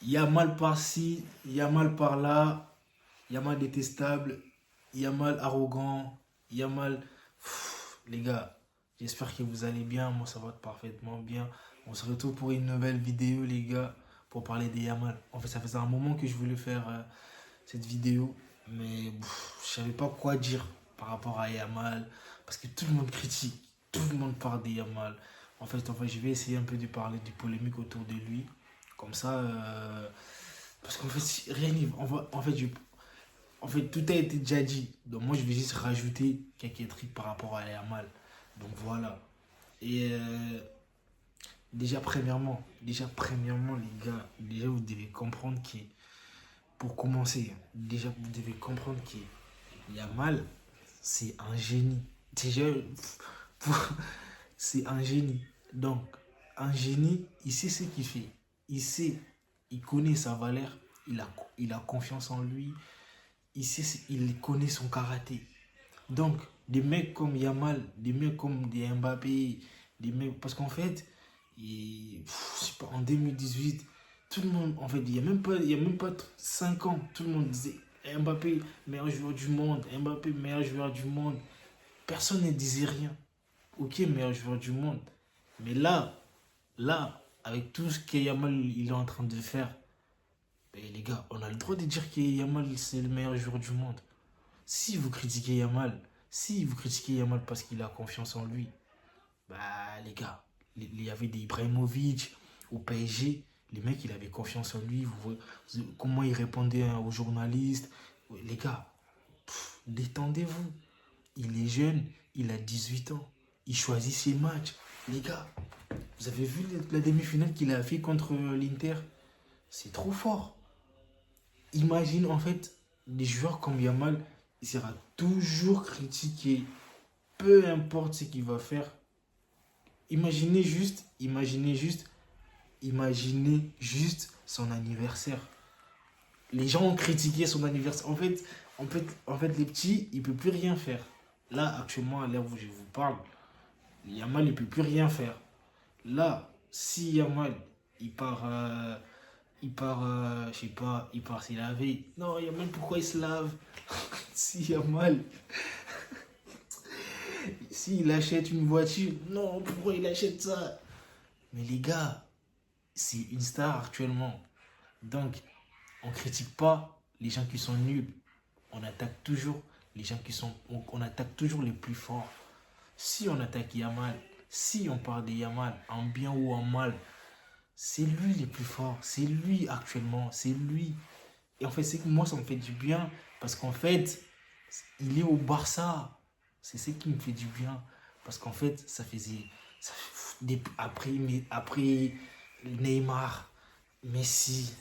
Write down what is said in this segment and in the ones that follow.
Il y a mal par-ci, il y a mal par-là, il y a mal détestable, il y a mal arrogant, il y a mal... Les gars, j'espère que vous allez bien, moi ça va parfaitement bien. On se retrouve pour une nouvelle vidéo les gars, pour parler des Yamal. En fait ça faisait un moment que je voulais faire cette vidéo, mais je savais pas quoi dire par rapport à Yamal, parce que tout le monde critique, tout le monde parle des Yamal. En fait, je vais essayer un peu de parler du polémique autour de lui, comme ça, parce qu'en fait, rien n'y va. En fait, tout a été déjà dit. Donc moi, je vais juste rajouter quelques trucs par rapport à Yamal. Donc voilà. Et déjà premièrement, les gars, déjà vous devez comprendre que, pour commencer, déjà vous devez comprendre que Yamal, c'est un génie. Déjà, c'est un génie. Donc, un génie, il sait ce qu'il fait. Il sait, il connaît sa valeur, il a confiance en lui, il connaît son karaté. Donc, des mecs comme Yamal, des mecs comme des Mbappé, des mecs. Parce qu'en fait, je sais pas, en 2018, tout le monde, en fait, il y a même pas 5 ans, tout le monde disait Mbappé, meilleur joueur du monde, Mbappé, meilleur joueur du monde. Personne ne disait rien. Ok, meilleur joueur du monde. Mais là, avec tout ce que Yamal il est en train de faire, ben, les gars, on a le droit de dire que Yamal c'est le meilleur joueur du monde. Si vous critiquez Yamal, si vous critiquez Yamal parce qu'il a confiance en lui, bah les gars, il y avait des Ibrahimovic au PSG, les mecs il avait confiance en lui, vous voyez comment il répondait aux journalistes. Ouais, les gars, détendez-vous. Il est jeune, il a 18 ans, il choisit ses matchs. Les gars, vous avez vu la demi-finale qu'il a fait contre l'Inter? C'est trop fort. Imagine en fait, des joueurs comme Yamal, il sera toujours critiqué, peu importe ce qu'il va faire. Imaginez juste son anniversaire. Les gens ont critiqué son anniversaire. En fait, les petits, il ne peut plus rien faire. Là, actuellement, à l'heure où je vous parle, Yamal, il ne peut plus rien faire. Là, si Yamal, je sais pas, il part se laver. Non, Yamal, pourquoi il se lave? Si Yamal, s'il achète une voiture, non, pourquoi il achète ça? Mais les gars, c'est une star actuellement. Donc, on critique pas les gens qui sont nuls. On attaque toujours les gens qui sont. On attaque toujours les plus forts. Si on attaque Yamal, si on parle de Yamal, en bien ou en mal, c'est lui le plus fort. C'est lui actuellement. C'est lui. Et en fait, c'est que moi, ça me fait du bien. Parce qu'en fait, il est au Barça. C'est ce qui me fait du bien. Parce qu'en fait, après Neymar, Messi,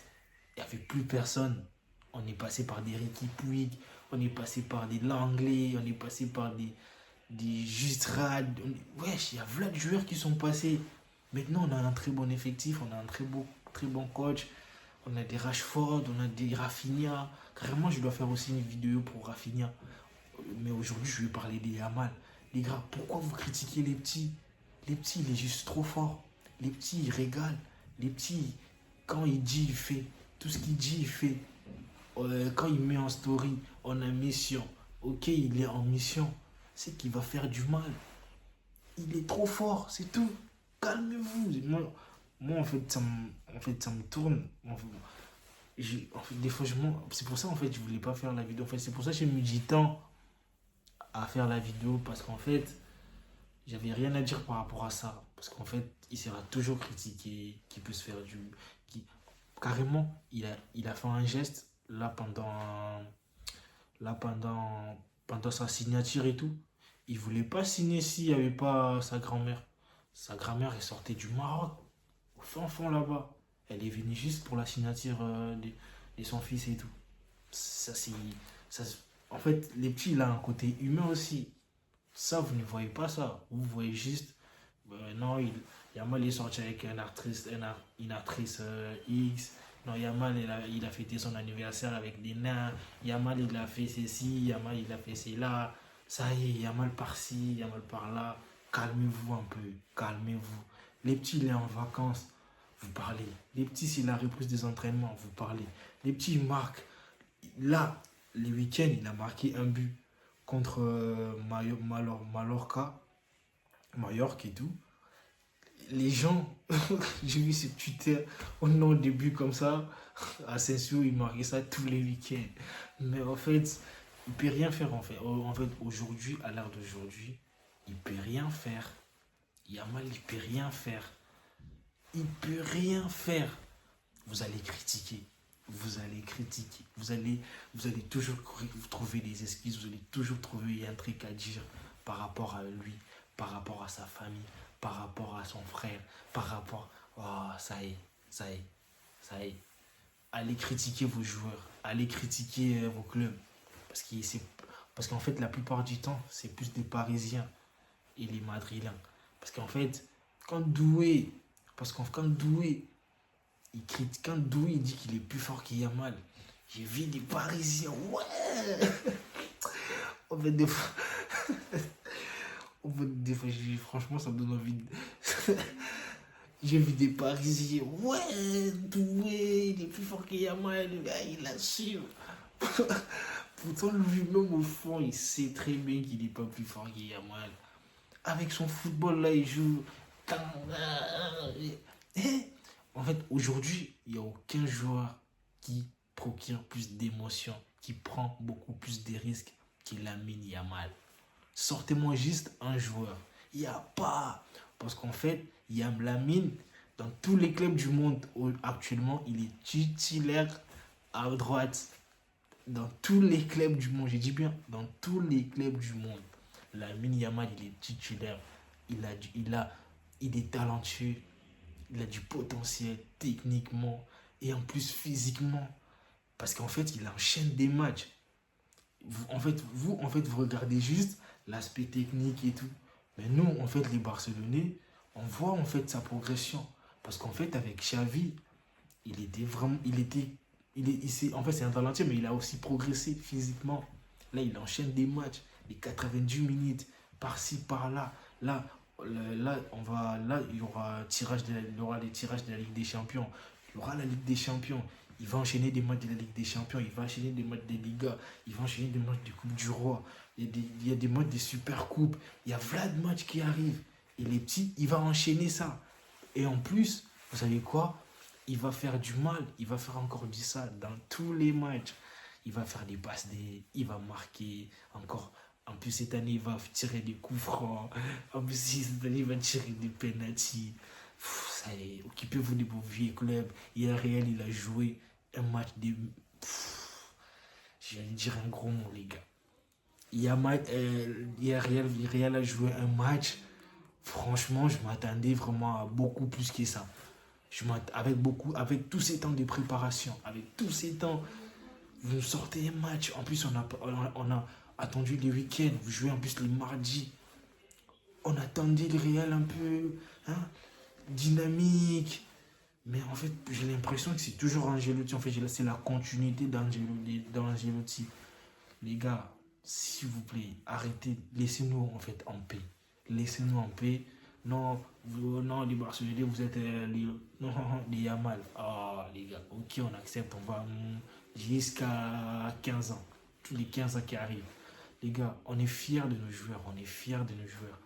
il n'y avait plus personne. On est passé par des Ricky Puig, on est passé par des Langley, on est passé par des Justrad. Wesh, il y a plein de joueurs qui sont passés. Maintenant, on a un très bon effectif, on a un très bon coach. On a des Rashford, on a des Rafinha. Carrément, je dois faire aussi une vidéo pour Rafinha. Mais aujourd'hui, je vais parler des Yamal. Les gars, pourquoi vous critiquez les petits? Les petits, il est juste trop fort. Les petits, ils régalent. Les petits, quand il dit, il fait. Tout ce qu'il dit, il fait. Quand il met en story, on a mission. Ok, il est en mission. C'est qu'il va faire du mal. Il est trop fort, c'est tout. Calmez-vous. Moi, en fait, ça me tourne. En fait, des fois, c'est pour ça, en fait, je voulais pas faire la vidéo. En fait, c'est pour ça que j'ai mis du temps à faire la vidéo. Parce qu'en fait, j'avais rien à dire par rapport à ça. Parce qu'en fait, il sera toujours critiqué, qui peut se faire du... Qui, carrément, il a fait un geste là pendant sa signature et tout. Il voulait pas signer s'il n'y avait pas sa grand-mère. Sa grand-mère est sortie du Maroc, au fin fond là-bas. Elle est venue juste pour la signature de son fils et tout. Ça, c'est. Ça, en fait, les petits, il a un côté humain aussi. Ça, vous ne voyez pas ça. Vous voyez juste. Non, Yamal est sorti avec une actrice X. Non, Yamal, il a fêté son anniversaire avec des nains. Yamal, il a fait ceci. Yamal, il a fait cela. Ça y est, Yamal par-ci, Yamal par-là. Calmez-vous un peu. Calmez-vous. Les petits, il est en vacances. vous parlez. Les petits, c'est la reprise des entraînements, vous parlez. Les petits, ils marquent. Là, les week-ends, il a marqué un but contre Mallorca, Mallorca et tout. Les gens, j'ai vu ces Twitter, on a au début comme ça, Asensio, il marquait ça tous les week-ends. Mais en fait, il peut rien faire en fait. En fait, aujourd'hui, à l'heure d'aujourd'hui, il peut rien faire. Yamal, il peut rien faire. Il peut rien faire. Vous allez critiquer. Vous allez critiquer. Vous allez toujours trouver des excuses. Vous allez toujours trouver un truc à dire par rapport à lui, par rapport à sa famille, par rapport à son frère, par rapport... Oh, ça y est, ça y est, ça y est. Allez critiquer vos joueurs. Allez critiquer vos clubs. Parce que c'est... Parce qu'en fait, la plupart du temps, c'est plus des Parisiens et les Madrilènes. Parce qu'en fait, quand Doué, quand Doué, il critique, quand Doué il dit qu'il est plus fort qu'il Yamal, j'ai vu des Parisiens, ouais. En fait, des fois, franchement, ça me donne envie de... J'ai vu des Parisiens, ouais, Doué, il est plus fort que Yamal, le gars, il assume. Pourtant, lui-même, au fond, il sait très bien qu'il n'est pas plus fort que Yamal. Avec son football, là, il joue. En fait, aujourd'hui, il n'y a aucun joueur qui procure plus d'émotions, qui prend beaucoup plus de risques que Lamine Yamal. Sortez-moi juste un joueur. Il n'y a pas. Parce qu'en fait, Lamine, dans tous les clubs du monde, actuellement, il est titulaire à droite. Dans tous les clubs du monde, j'ai dit bien, dans tous les clubs du monde. Lamine Yamal, il est titulaire. Il est talentueux. Il a du potentiel techniquement et en plus physiquement. Parce qu'en fait, il enchaîne des matchs. Vous regardez juste l'aspect technique et tout. Mais nous, en fait, les Barcelonais, on voit en fait sa progression. Parce qu'en fait, avec Xavi, il était vraiment... en fait, c'est un talentueux, mais il a aussi progressé physiquement. Là, il enchaîne des matchs, les 90 minutes, par-ci, par-là. Il y aura les tirages de la Ligue des Champions. Il y aura la Ligue des Champions. Il va enchaîner des matchs de la Ligue des Champions. Il va enchaîner des matchs de Liga. Il va enchaîner des matchs de Coupe du Roi. Il y a des matchs de Super Coupe. Il y a plein de matchs qui arrivent. Et les petits, il va enchaîner ça. Et en plus, vous savez quoi? Il va faire du mal. Il va faire encore du ça dans tous les matchs. Il va faire des passes, il va marquer encore. En plus, cette année, il va tirer des coups francs. En plus, cette année, il va tirer des penalties. Ça y est, occupez-vous de vos vieux clubs. Hier, Real, il a joué un match de... J'allais dire un gros mot, les gars. Hier, Real a joué un match. Franchement, je m'attendais vraiment à beaucoup plus que ça. Avec tous ces temps de préparation, avec tous ces temps, vous sortez un match. En plus, on a attendu les week-ends. Vous jouez en plus les mardis. On attendait le Real un peu dynamique. Mais en fait, j'ai l'impression que c'est toujours Ancelotti. En fait, c'est la continuité d'Ancelotti. Les gars, s'il vous plaît, arrêtez. Laissez-nous en fait en paix. Laissez-nous en paix. Non, non, les Barcelonais, vous êtes les Yamal. Ah, les gars, ok, on accepte. On va jusqu'à 15 ans. Tous les 15 ans qui arrivent. Les gars, on est fiers de nos joueurs. On est fiers de nos joueurs.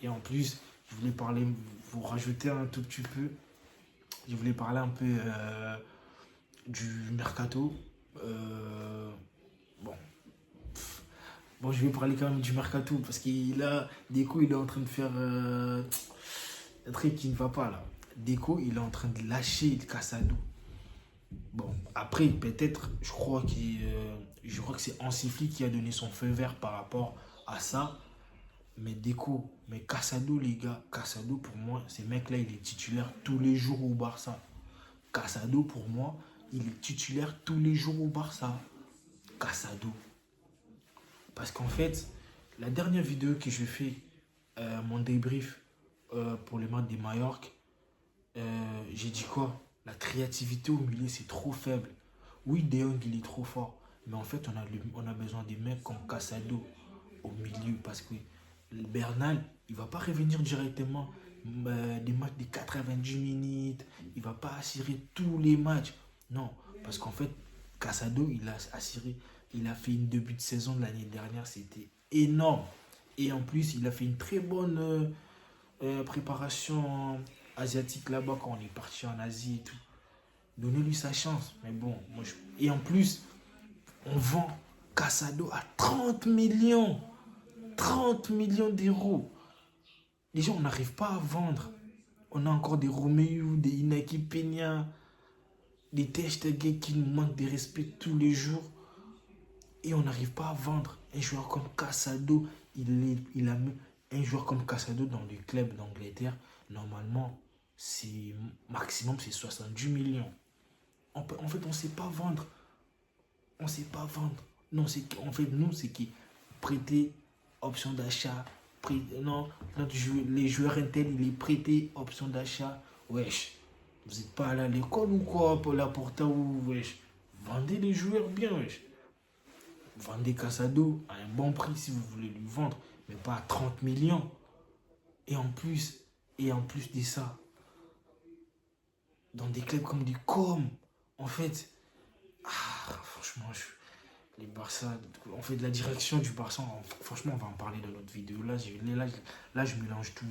Et en plus, je voulais parler, vous rajouter un tout petit peu. Je voulais parler un peu du mercato. Bon. Bon, je vais parler quand même du mercato parce qu'il a Deco, il est en train de faire un truc qui ne va pas là. Deco, il est en train de lâcher Casado. Bon, après, peut-être, je crois que c'est Hansi Flick qui a donné son feu vert par rapport à ça. Mais Deco, mais Casado, les gars, Casado, pour moi, ce mec-là, il est titulaire tous les jours au Barça. Casado, pour moi, il est titulaire tous les jours au Barça. Casado. Parce qu'en fait, la dernière vidéo que je fais, mon débrief pour le match des Mallorca, j'ai dit quoi? La créativité au milieu, c'est trop faible. Oui, De Jong, il est trop fort. Mais en fait, on a besoin des mecs comme Casado au milieu. Parce que Bernal, il ne va pas revenir directement. des matchs de 90 minutes. Il ne va pas assurer tous les matchs. Non, parce qu'en fait, Casado, il a assuré, il a fait une début de saison de l'année dernière, c'était énorme. Et en plus, il a fait une très bonne préparation asiatique là-bas quand on est parti en Asie et tout. Donnez-lui sa chance. Mais bon, et en plus, on vend Casado à 30 millions. 30 millions d'euros. Les gens, on n'arrive pas à vendre. On a encore des Romeo, des Inaki Peña, des Ter Stegen qui nous manquent de respect tous les jours. Et on n'arrive pas à vendre. Un joueur comme Casado, il a mis un joueur comme Casado dans le club d'Angleterre. Normalement, c'est maximum, c'est 70 millions. En fait, on ne sait pas vendre. On ne sait pas vendre. Non, en fait, nous, c'est qui prêter, option d'achat. Non, les joueurs Intel, il est prêté, option d'achat. Wesh, vous n'êtes pas allé à l'école ou quoi pour la porta ou wesh. Vendez les joueurs bien, wesh. Vendez Casado à un bon prix si vous voulez lui vendre, mais pas à 30 millions. Et en plus, de ça, dans des clubs comme du Com, en fait, franchement, les Barça, en fait, la direction du Barça, franchement, on va en parler dans notre vidéo. Là, je mélange tout.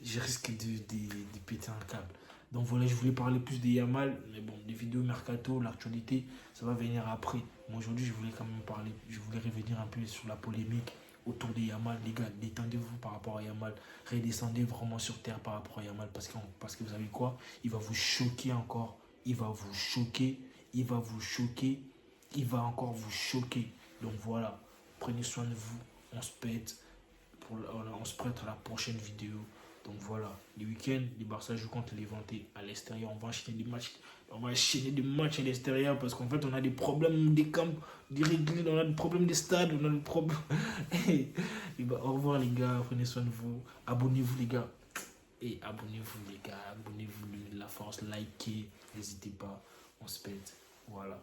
Je risque de péter un câble. Donc voilà, je voulais parler plus de Yamal, mais bon, des vidéos mercato, l'actualité, ça va venir après. Moi aujourd'hui, je voulais quand même parler, je voulais revenir un peu sur la polémique autour de Yamal. Les gars, détendez-vous par rapport à Yamal, redescendez vraiment sur terre par rapport à Yamal, parce que vous savez quoi, il va vous choquer encore, il va vous choquer, il va vous choquer, il va encore vous choquer. Donc voilà, prenez soin de vous, on se pète, on se prête à la prochaine vidéo. Donc voilà, les week-ends, les Barça jouent contre les Vantés à l'extérieur. On va enchaîner des matchs. On va enchaîner des matchs à l'extérieur parce qu'en fait, on a des problèmes des camps, des règles, on a des problèmes des stades, on a des problèmes. Et bah, au revoir les gars, prenez soin de vous. Abonnez-vous les gars. Et abonnez-vous les gars, abonnez-vous, la force, likez, n'hésitez pas, on se pète. Voilà.